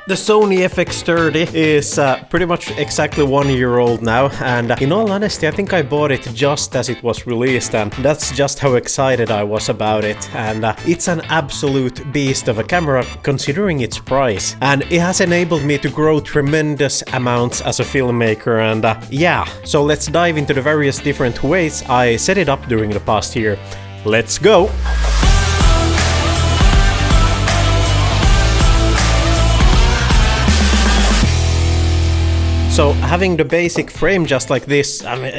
The Sony FX30 is pretty much exactly 1 year old now, and in all honesty I think I bought it just as it was released, and that's just how excited I was about it. And it's an absolute beast of a camera considering its price, and it has enabled me to grow tremendous amounts as a filmmaker. And yeah, so let's dive into the various different ways I set it up during the past year. Let's go! So having the basic frame just like this, I mean,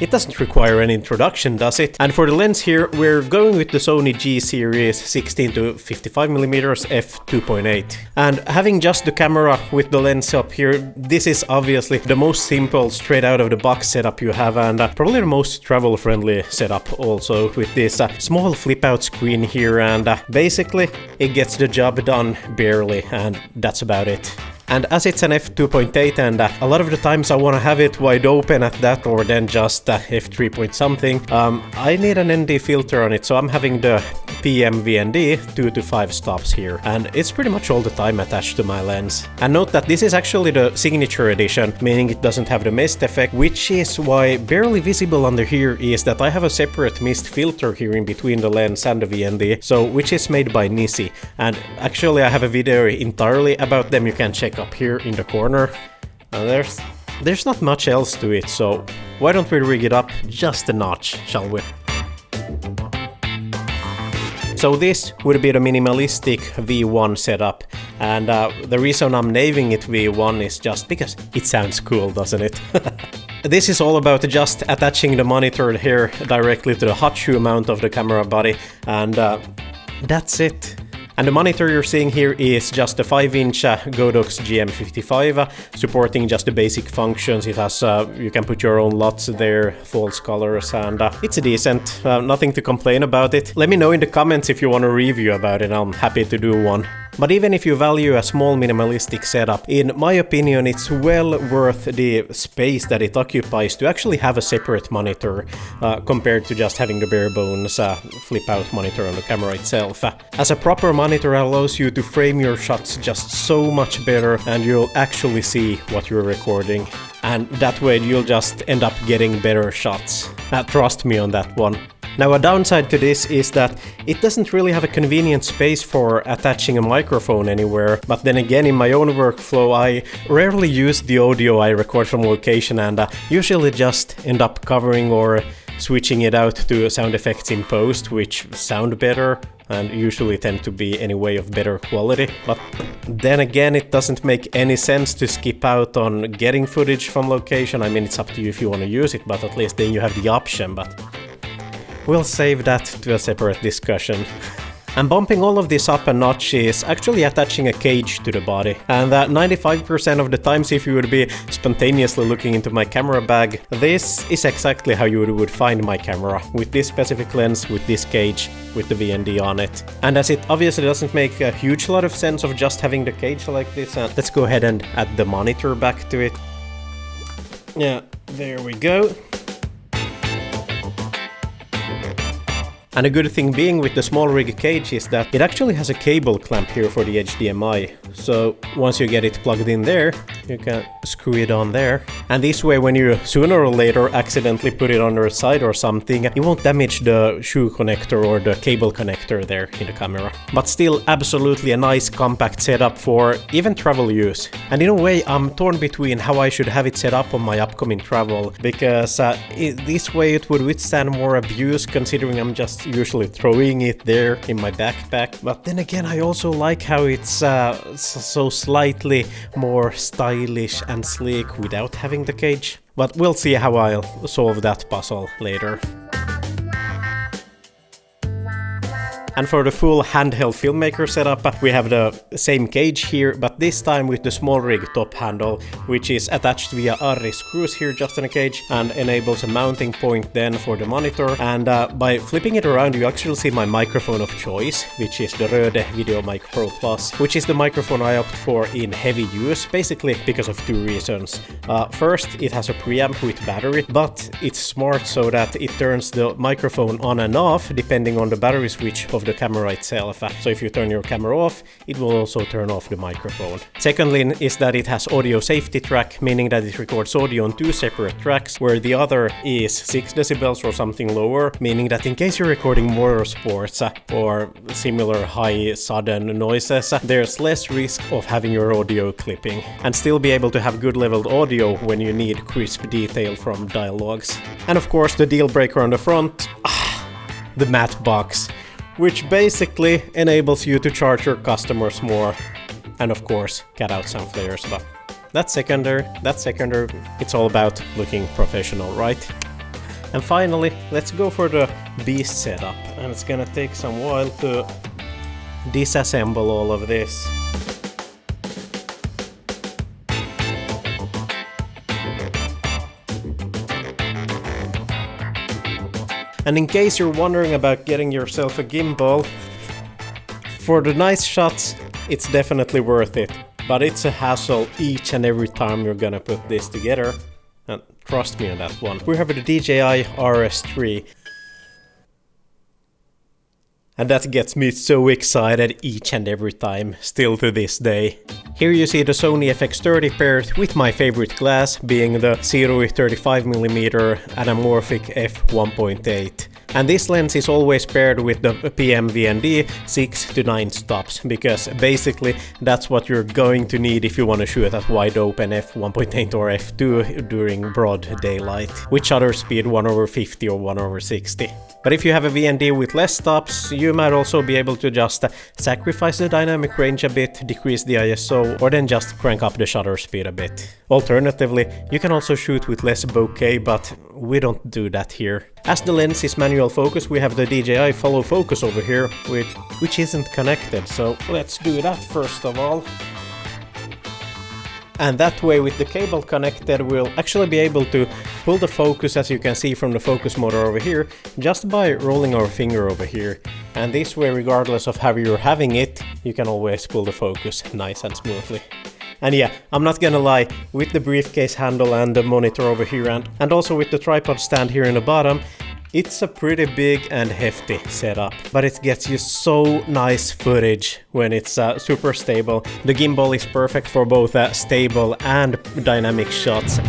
it doesn't require any introduction, does it? And for the lens here, we're going with the Sony G series 16-55mm f2.8. And having just the camera with the lens up here, this is obviously the most simple, straight out of the box setup you have, and probably the most travel friendly setup also, with this small flip out screen here, and basically it gets the job done barely, and that's about it. And as it's an f2.8 and a lot of the times I want to have it wide open at that, or then just f3 point something, I need an ND filter on it, so I'm having the PM VND 2 to 5 stops here, and it's pretty much all the time attached to my lens. And note that this is actually the signature edition, meaning it doesn't have the mist effect, which is why barely visible under here is that I have a separate mist filter here in between the lens and the VND, so which is made by Nisi. And actually I have a video entirely about them, you can check up here in the corner. There's not much else to it, so why don't we rig it up just a notch, shall we? So this would be the minimalistic V1 setup, and the reason I'm naming it V1 is just because it sounds cool, doesn't it? This is all about just attaching the monitor here directly to the hot shoe mount of the camera body, and that's it. And the monitor you're seeing here is just a 5-inch Godox GM55, supporting just the basic functions. It has, you can put your own LUTs there, false colors, and it's decent. Nothing to complain about it. Let me know in the comments if you want a review about it, I'm happy to do one. But even if you value a small minimalistic setup, in my opinion it's well worth the space that it occupies to actually have a separate monitor, compared to just having the bare bones flip out monitor on the camera itself. As a proper monitor allows you to frame your shots just so much better, and you'll actually see what you're recording. And that way you'll just end up getting better shots. Trust me on that one. Now a downside to this is that it doesn't really have a convenient space for attaching a microphone anywhere, but then again in my own workflow I rarely use the audio I record from location, and usually just end up covering or switching it out to sound effects in post, which sound better and usually tend to be anyway of better quality. But then again, it doesn't make any sense to skip out on getting footage from location. I mean, it's up to you if you want to use it, but at least then you have the option, but we'll save that to a separate discussion. And bumping all of this up a notch is actually attaching a cage to the body. And 95% of the times if you would be spontaneously looking into my camera bag, this is exactly how you would find my camera. With this specific lens, with this cage, with the VND on it. And as it obviously doesn't make a huge lot of sense of just having the cage like this, let's go ahead and add the monitor back to it. Yeah, there we go. And a good thing being with the small rig cage is that it actually has a cable clamp here for the HDMI. So once you get it plugged in there, you can screw it on there. And this way when you sooner or later accidentally put it on your side or something, you won't damage the shoe connector or the cable connector there in the camera. But still absolutely a nice compact setup for even travel use. And in a way I'm torn between how I should have it set up on my upcoming travel, because this way it would withstand more abuse considering I'm just usually throwing it there in my backpack. But then again I also like how it's so slightly more stylish and sleek without having the cage. But we'll see how I'll solve that puzzle later. And for the full handheld filmmaker setup, we have the same cage here, but this time with the small rig top handle, which is attached via Arri screws here just in a cage and enables a mounting point then for the monitor. And by flipping it around, you actually see my microphone of choice, which is the Rode Video Mic Pro Plus, which is the microphone I opt for in heavy use, basically because of two reasons. First, it has a preamp with battery, but it's smart so that it turns the microphone on and off depending on the battery switch of of the camera itself. So if you turn your camera off, it will also turn off the microphone. Secondly is that it has audio safety track, meaning that it records audio on 2 separate tracks, where the other is 6 decibels or something lower, meaning that in case you're recording motorsports or similar high sudden noises, there's less risk of having your audio clipping, and still be able to have good leveled audio when you need crisp detail from dialogues. And of course the deal breaker on the front, the matte box, which basically enables you to charge your customers more, and of course cut out some flares, but that's secondary, it's all about looking professional, right? And finally, let's go for the beast setup, and it's gonna take some while to disassemble all of this. And in case you're wondering about getting yourself a gimbal, for the nice shots, it's definitely worth it. But it's a hassle each and every time you're gonna put this together. And trust me on that one. We have the DJI RS3. And that gets me so excited each and every time, still to this day. Here you see the Sony FX30 paired with my favorite glass, being the Sirui 35mm anamorphic f1.8. And this lens is always paired with the PM-VND 6 to 9 stops, because basically that's what you're going to need if you want to shoot at wide open f1.8 or f2 during broad daylight, with shutter speed 1/50 or 1/60. But if you have a VND with less stops, you might also be able to just sacrifice the dynamic range a bit, decrease the ISO, or then just crank up the shutter speed a bit. Alternatively, you can also shoot with less bokeh, but we don't do that here. As the lens is manual focus, we have the DJI follow focus over here, which isn't connected, so let's do that first of all. And that way, with the cable connected, we'll actually be able to pull the focus, as you can see from the focus motor over here, just by rolling our finger over here. And this way, regardless of how you're having it, you can always pull the focus nice and smoothly. And yeah, I'm not gonna lie, with the briefcase handle and the monitor over here, and also with the tripod stand here in the bottom, it's a pretty big and hefty setup, but it gets you so nice footage when it's super stable. The gimbal is perfect for both stable and dynamic shots.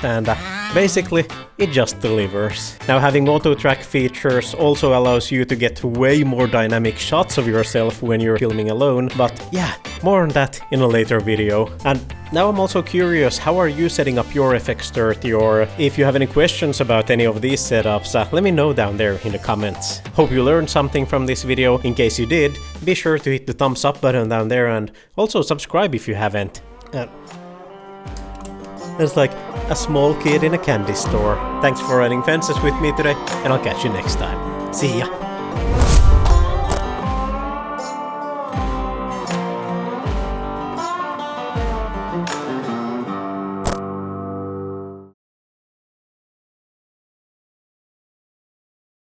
And basically, it just delivers. Now, having auto track features also allows you to get way more dynamic shots of yourself when you're filming alone, but yeah, more on that in a later video. And now I'm also curious, how are you setting up your FX30, or if you have any questions about any of these setups, let me know down there in the comments. Hope you learned something from this video. In case you did, be sure to hit the thumbs up button down there, and also subscribe if you haven't. It's like a small kid in a candy store. Thanks for running fences with me today, and I'll catch you next time. See ya!